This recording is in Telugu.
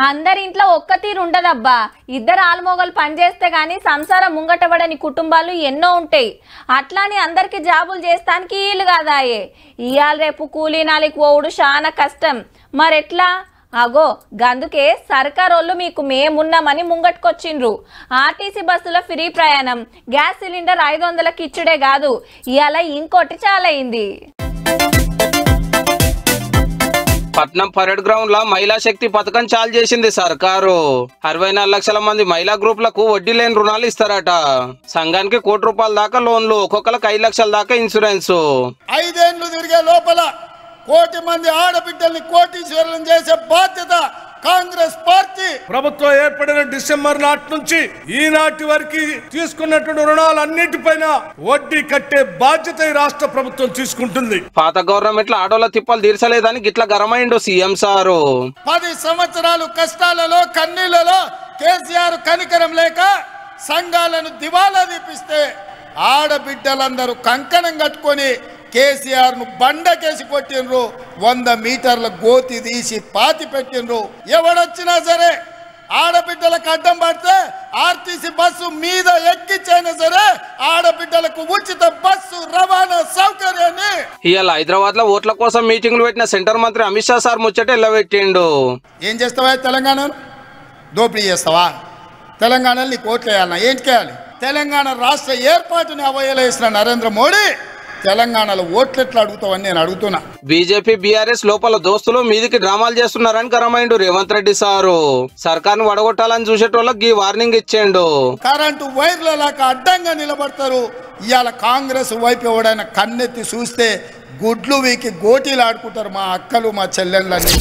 అందరింట్లో ఒక్క తీరు ఉండదబ్బా. ఇద్దరు ఆల్మోగలు పనిచేస్తే గాని సంసారం ముంగటబడని కుటుంబాలు ఎన్నో ఉంటాయి. అట్లాని అందరికి జాబులు చేస్తానికి వీలు కాదాయే. ఇయాల రేపు కూలీనాలికి పోవుడు చాలా కష్టం. మరెట్లా? అగో గందుకే సర్కారోళ్ళు మీకు మేమున్నామని ముంగట్టుకొచ్చిండ్రు. ఆర్టీసీ బస్సులో ఫ్రీ ప్రయాణం, గ్యాస్ సిలిండర్ 500కి ఇచ్చుడే కాదు, ఇవాళ ఇంకోటి చాలా అయింది. పట్నం పరేడ్ గ్రౌండ్ లా మహిళా శక్తి పథకం చాలు చేసింది సర్కారు. 64 లక్షల మంది మహిళా గ్రూపులకు వడ్డీ లేని రుణాలు ఇస్తారట. సంఘానికి ₹1 కోటి దాకా లోన్లు, ఒక్కొక్కరికి 5 లక్షల దాకా ఇన్సూరెన్స్. 5 ఏళ్లు తిరిగే లోపల 1 కోటి మంది ఆడబిడ్డల్ని కోటీశ్వరులను చేసే బాధ్యత కాంగ్రెస్ పార్టీ ప్రభుత్వం ఏర్పడిన డిసెంబర్ నాటి నుంచి ఈనాటి వరకు తీసుకున్నటువంటి రుణాలన్నిటిపైన వడ్డీ కట్టే బాధ్యత ఈ రాష్ట్ర ప్రభుత్వం తీసుకుంటుంది. పాత గవర్నమెంట్ లో ఆడోళ్ళ తిప్పలు తీర్చలేదని గిట్ల గరమైండు సీఎం సారు. 10 సంవత్సరాలు కష్టాలలో కన్నీళ్లలో కేసీఆర్ కనికరం లేక సంఘాలను దివాలా తీపిస్తే ఆడబిడ్డలందరూ కంకణం కట్టుకొని కేసీఆర్ ను బండకేసి కొట్టిండ్రు. 100 మీటర్ల గోతి తీసి పాతి పెట్టిండ్రు. ఎవడొచ్చినా సరే ఆడబిడ్డలకు అడ్డం పడితే ఆర్టీసీ బస్సు మీద ఎక్కించైనా సరే ఆడబిడ్డలకు ఉచిత బస్సు రవాణా సౌకర్యాన్ని. ఇవాళ హైదరాబాద్ లో ఓట్ల కోసం మీటింగ్లు పెట్టిన సెంటర్ మంత్రి అమిత్ షా సార్ ముచ్చట ఎల్లబెట్టిండు. ఏం చేస్తావా తెలంగాణను? దోపిడీ చేస్తావా? తెలంగాణలో నీకు ఓట్లు వేయాలన్నా ఏంటి చేయాలి? తెలంగాణ రాష్ట్ర ఏర్పాటుని అవయలేసిన నరేంద్ర మోడీ తెలంగాణలో ఓట్లు ఎట్లా అడుగుతావని నేను అడుగుతున్నా. బీజేపీ బీఆర్ఎస్ లోపల దోస్తులు మీదికి డ్రామాలు చేస్తున్నారని గరమైండు రేవంత్ రెడ్డి సారు. సర్కార్ను వడగొట్టాలని చూసేటోళ్ళకి వార్నింగ్ ఇచ్చిండు. కరెంటు వైర్ల లాగా అడ్డంగా నిలబడతారు. ఇవాళ కాంగ్రెస్ వైపు ఎవడైనా కన్నెత్తి చూస్తే గుడ్లు వీకి గోటీలు ఆడుకుంటారు మా అక్కలు మా చెల్లెళ్ళని.